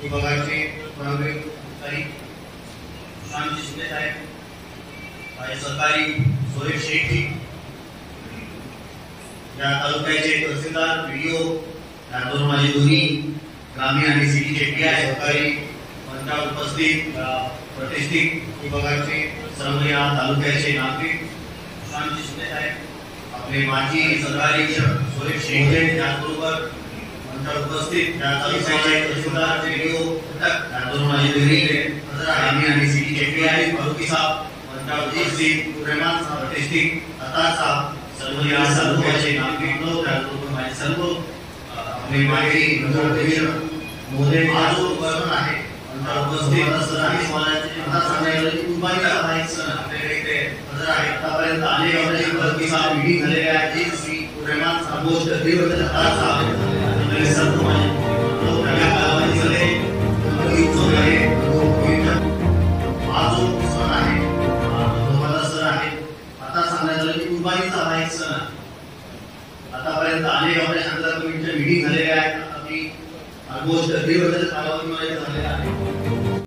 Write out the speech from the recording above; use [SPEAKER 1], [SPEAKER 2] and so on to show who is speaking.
[SPEAKER 1] विभागाचे प्रभारी अधिकारी शांती शिंदे साहेब, माझे सहकारी सोहेल शेट्टी, या तालुक्याचे तहसीलदार, व्हिडिओ, त्याचबरोबर माझे दोन्ही ग्रामीण आणि सिटीचे PI सहकारी मंचावर उपस्थित प्रतिष्ठित विभागाचे सर्व या तालुक्याचे नागरिक, शांती शिंदे साहेब, आपले माजी सहकारी सोहेल शेट्टी, त्याचबरोबर मंचावर उपस्थित त्या तालुक्याचे तहसीलदार, व्हिडिओ, त्याचबरोबर माझे दोन्ही ग्रामीण आणि सिटीचे PI फारुकी साहेब, मंचावर उपस्थित रहमान साहेब, प्रतिष्ठित अतार साहेब, सर्व या तालुक्याचे नागरिक लोक, त्याचबरोबर माझे सर्व आपले माजी मोदे आजो वर्णन आहे उपस्थित असणारे समाजाचे आता सांगायला की कुर्बानीचा हा एक सण आपल्याकडे इथे हजर आहे. आतापर्यंत अनेक आपले फारुकी साहेब मीटिंग झालेले आहेत, जी श्री रहमान साहेब दिवस अतार साहेब आपले सर्व माझे लोक या कालावधीमध्ये उत्सव आहे. हा जो सण आहे महत्त्वाचा सण आहे. आता सांगायला की कुर्बानीचा हा एक सण आहे. आतापर्यंत अनेक आपल्या शांतता कमिटीच्या मीटिंग झालेल्या आहेत. आता मी ऑलमोस्ट 1.5 वर्षाच्या कालावधीमध्ये झालेला आहे.